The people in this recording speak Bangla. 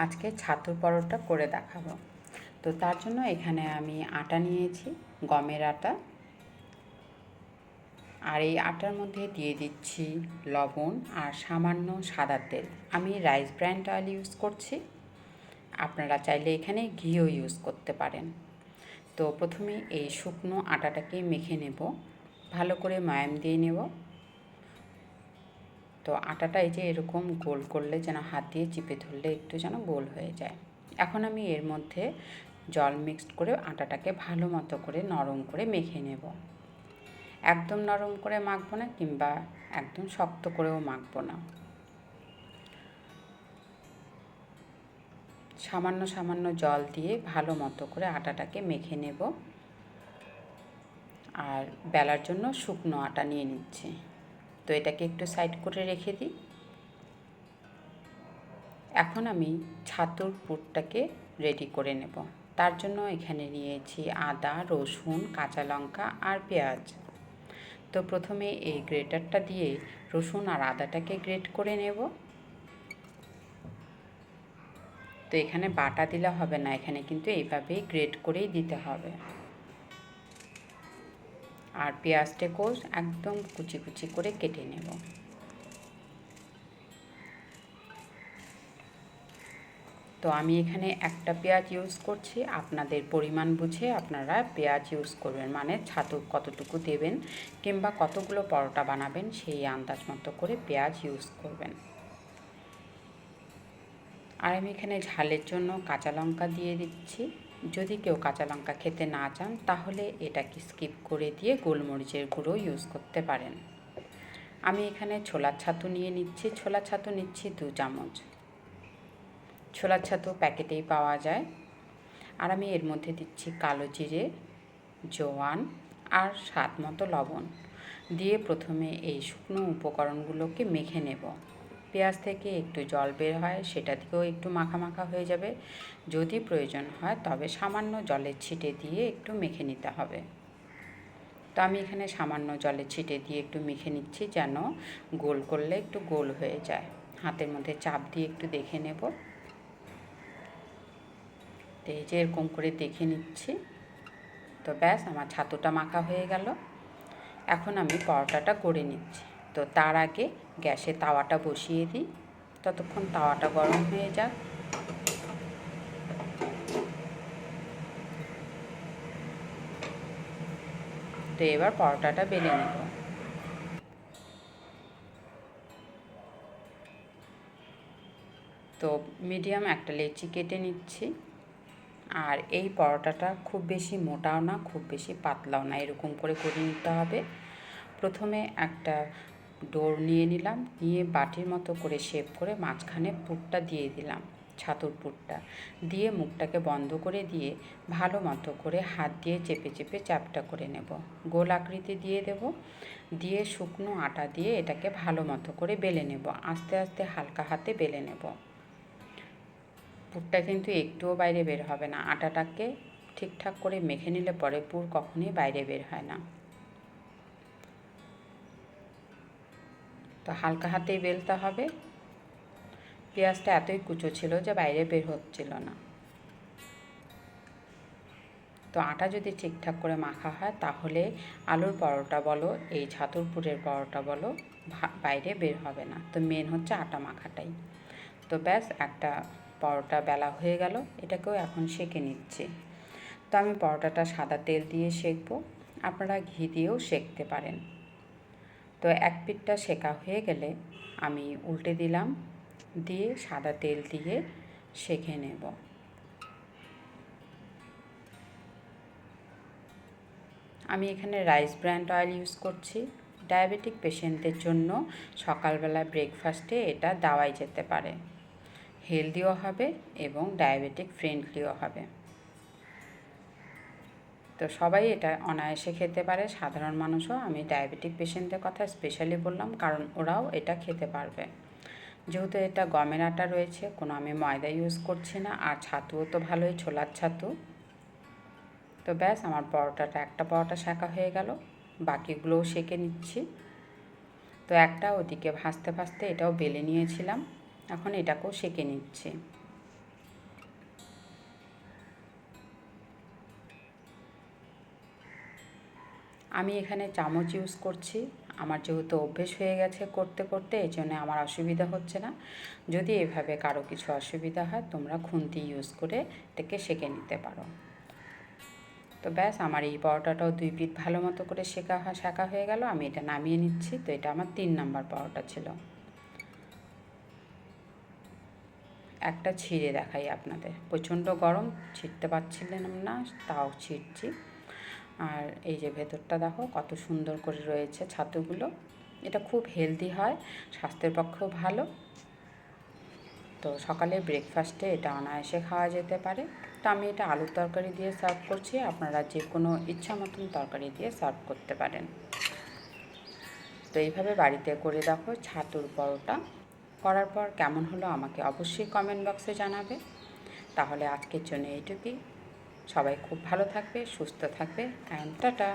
আজকে ছাতুর পরোটা করে দেখাবো। তো তার জন্য এখানে আমি আটা নিয়েছি, গমের আটা। আর এই আটার মধ্যে দিয়ে দিচ্ছি লবণ আর সামান্য সাদা তেল। আমি রাইস ব্র্যান্ড অয়েল ইউজ করছি, আপনারা চাইলে এখানে ঘিও ইউজ করতে পারেন। তো প্রথমে এই শুকনো আটাটাকে মেখে নেব, ভালো করে ময়াম দিয়ে নেব। তো আটাটা এই যে এরকম গোল করলে যেন হাত দিয়ে চিপে ধরলে একটু যেন গোল হয়ে যায়। এখন আমি এর মধ্যে জল মিক্সড করে আটাটাকে ভালো মতো করে নরম করে মেখে নেব। একদম নরম করে মাখবো না, কিংবা একদম শক্ত করেও মাখবো না। সামান্য সামান্য জল দিয়ে ভালো মতো করে আটাটাকে মেখে নেব। আর বেলার জন্য শুকনো আটা নিয়ে নিচ্ছি। তো এটাকে একটু সাইড করে রেখে দিই। এখন আমি ছাতুর পুরটাকে রেডি করে নেব। তার জন্য এখানে নিয়েছি আদা, রসুন, কাঁচা লঙ্কা আর পেঁয়াজ। তো প্রথমে এই গ্রেটারটা দিয়ে রসুন আর আদাটাকে গ্রেট করে নেব। তো এখানে বাটা দিলে হবে না, এখানে কিন্তু এইভাবেই গ্রেট করেই দিতে হবে। আর পেঁয়াজটাকেও একদম কুচি কুচি করে কেটে নেব। তো আমি এখানে একটা পেঁয়াজ ইউজ করছি, আপনাদের পরিমাণ বুঝে আপনারা পেঁয়াজ ইউজ করবেন, মানে ছাতু কতটুকু দেবেন কিংবা কতগুলো পরোটা বানাবেন সেই আন্দাজ মতো করে পেঁয়াজ ইউজ করবেন। আর আমি এখানে ঝালের জন্য কাঁচা লঙ্কা দিয়ে দিচ্ছি। যদি কেউ কাঁচা লঙ্কা খেতে না চান তাহলে এটাকে স্কিপ করে দিয়ে গোলমরিচের গুঁড়ো ইউজ করতে পারেন। আমি এখানে ছোলার ছাতু নিয়ে নিচ্ছি, ছোলার ছাতু নিচ্ছি 2 চামচ। ছোলার ছাতু প্যাকেটেই পাওয়া যায়। আর আমি এর মধ্যে দিচ্ছি কালো জিরে, জোয়ান আর স্বাদ মতো লবণ দিয়ে প্রথমে এই শুকনো উপকরণগুলোকে মেখে নেব। পেঁয়াজ থেকে একটু জল বের হয়, সেটা দিয়েও একটু মাখা মাখা হয়ে যাবে। যদি প্রয়োজন হয় তবে সামান্য জলের ছিটে দিয়ে একটু মেখে নিতে হবে। তো আমি এখানে সামান্য জলের ছিটে দিয়ে একটু মেখে নিচ্ছি, যেন গোল করলে একটু গোল হয়ে যায়। হাতের মধ্যে চাপ দিয়ে একটু দেখে নেব। তো এই যে এরকম করে দেখে নিচ্ছি। তো ব্যাস, আমার ছাতুটা মাখা হয়ে গেল। এখন আমি পরোটাটা করে নিচ্ছি। তো তার আগে গ্যাসে তাওয়াটা বসিয়ে দিই, ততক্ষণ তাওয়াটা গরম হয়ে যাক। তো এবার পরোটাটা বেলে নেব। তো মিডিয়াম একটা লেচি কেটে নিচ্ছি। আর এই পরোটাটা খুব বেশি মোটাও না, খুব বেশি পাতলাও না, এরকম করে করে নিতে হবে। প্রথমে একটা ডোর নিয়ে নিলাম, নিয়ে বাটির মতো করে শেপ করে মাঝখানে পুরটা দিয়ে দিলাম, ছাতুর পুরটা দিয়ে মুখটাকে বন্ধ করে দিয়ে ভালো মতো করে হাত দিয়ে চেপে চেপে চাপটা করে নেব। গোল আকৃতি দিয়ে দেব, দিয়ে শুকনো আটা দিয়ে এটাকে ভালো মতো করে বেলে নেব। আস্তে আস্তে হালকা হাতে বেলে নেব। পুরটা কিন্তু একটুও বাইরে বের হবে না। আটাটাকে ঠিকঠাক করে মেখে নিলে পরে পুর কখনোই বাইরে বের হয় না। তো হালকা হাতেই বেলতে হবে। পেঁয়াজটা এতই কুচো ছিল যে বাইরে বের হচ্ছিল না। তো আটা যদি ঠিকঠাক করে মাখা হয় তাহলে আলুর পরোটা বলো, এই ছাতুর পুরের পরোটা বলো, বাইরে বের হবে না। তো মেন হচ্ছে আটা মাখাটাই। তো ব্যাস, একটা পরোটা বেলা হয়ে গেল, এটাকেও এখন সেঁকে নিচ্ছি। তো আমি পরোটাটা সাদা তেল দিয়ে সেঁকবো, আপনারা ঘি দিয়েও সেঁকতে পারেন। তো এক পিঠটা সেঁকা হয়ে গেলে আমি উল্টে দিলাম, দিয়ে সাদা তেল দিয়ে সেঁকে নেব। আমি এখানে রাইস ব্র্যান্ড অয়েল ইউজ করছি। ডায়াবেটিক পেশেন্টদের জন্য সকালবেলা ব্রেকফাস্টে এটা দেওয়াই যেতে পারে। হেলদিও হবে এবং ডায়াবেটিক ফ্রেন্ডলিও হবে। তো সবাই এটা অনায়াসে খেতে পারে, সাধারণ মানুষও। আমি ডায়াবেটিক পেশেন্টদের কথা স্পেশালি বললাম, কারণ ওরাও এটা খেতে পারবে। যেহেতু এটা গমের আটা রয়েছে, কোনো আমি ময়দা ইউজ করছি না। আর ছাতুও তো ভালোই, ছোলার ছাতু। তো ব্যাস, আমার পরোটাটা একটা পরোটা সেঁকা হয়ে গেল, বাকিগুলোও সেঁকে নিচ্ছি। তো একটা ওদিকে ভাজতে ভাজতে এটাও বেলে নিয়েছিলাম, এখন এটাকেও সেঁকে নিচ্ছি। আমি এখানে চামচ ইউজ করছি। আমার যেহেতু অভ্যেস হয়ে গেছে করতে করতে, এই জন্য আমার অসুবিধা হচ্ছে না। যদি এভাবে কারো কিছু অসুবিধা হয়, তোমরা খুন্তি ইউজ করে এটাকে সেঁকে নিতে পারো। তো ব্যাস, আমার এই পরোটাটাও 2 পিঠ ভালো মতো করে সেঁকা হয়ে গেল। আমি এটা নামিয়ে নিচ্ছি। তো এটা আমার 3 নাম্বার পরোটা ছিল। একটা ছিঁড়ে দেখাই আপনাদের। প্রচণ্ড গরম, ছিঁড়তে পারছিলাম না, তাও ছিঁড়ছি। আর এই যে ভেতরটা দেখো কত সুন্দর করে রয়েছে ছাতুগুলো। এটা খুব হেলদি হয়, স্বাস্থ্যের পক্ষেও ভালো। তো সকালে ব্রেকফাস্টে এটা অনায়াসে খাওয়া যেতে পারে। তো আমি এটা আলুর তরকারি দিয়ে সার্ভ করছি, আপনারা যে কোনো ইচ্ছা মতন তরকারি দিয়ে সার্ভ করতে পারেন। তো এইভাবে বাড়িতে করে দেখো ছাতুর পরোটা। করার পর কেমন হলো আমাকে অবশ্যই কমেন্ট বক্সে জানাবে। তাহলে আজকের জন্য এইটুকুই। সবাই খুব ভালো থাকবে, সুস্থ থাকবে, টাটা।